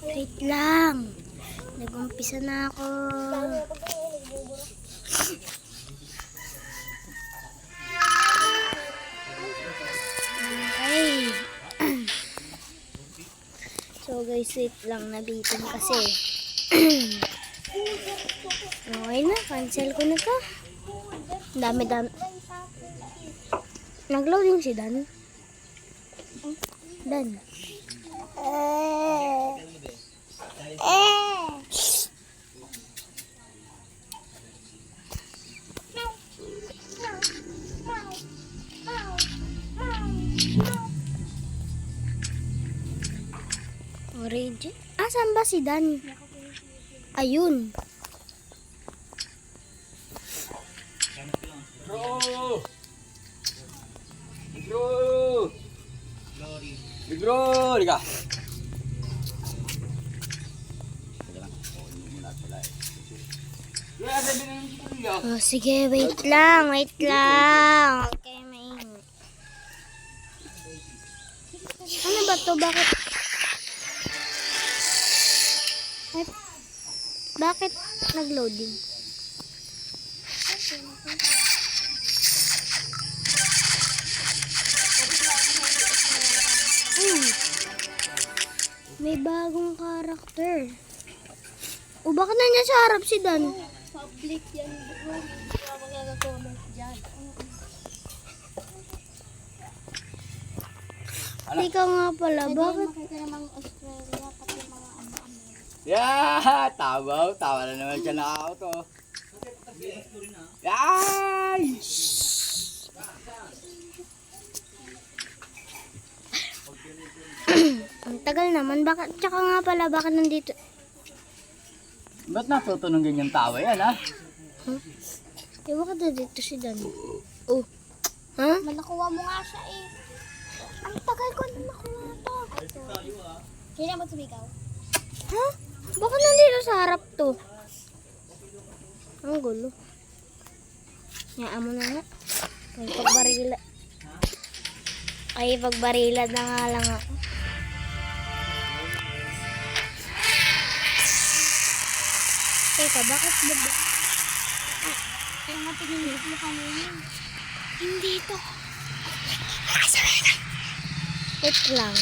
Wait lang. Nag-umpisa na ako. Okay. So guys, wait lang. Nabitin kasi. Okay na. Cancel ko na to. Dami-dami. Nag-loading si Dan. Dan. Orange. Saan ba si Dan? Ayun. Bro! Bro! Bro! Liga! Oh, sige, wait lang. Wait lang. Okay, maingay. Ano ba to? Bakit? Bakit nag-loading? May bagong karakter. O bakit nandiyan sa harap si Dan? Public yan. Wala magagagamit dyan. Ika nga pala, bakit? Makita namang Australia, pati mga ano-ano. Yeah! Tawa na naman siya na ako to. Yay! Ang tagal naman. Bakit? Tsaka nga pala, bakit nandito? Ba't natutunog ganyan tawa yan, ha? Huh? Bakit nandito si Dan? Oh. Ha? Nakuha mo nga siya eh. Ang tagal ko na nakuha to. Kaya naman sumigaw. Ha? Bakit nandito sa harap to? Ang gulo. Yaan mo na nga. May pagbarila. Ay, pagbarila na nga lang ako. Teka, bakit ba? Kaya nga tingin mo kanina. Hindi to. Wait lang.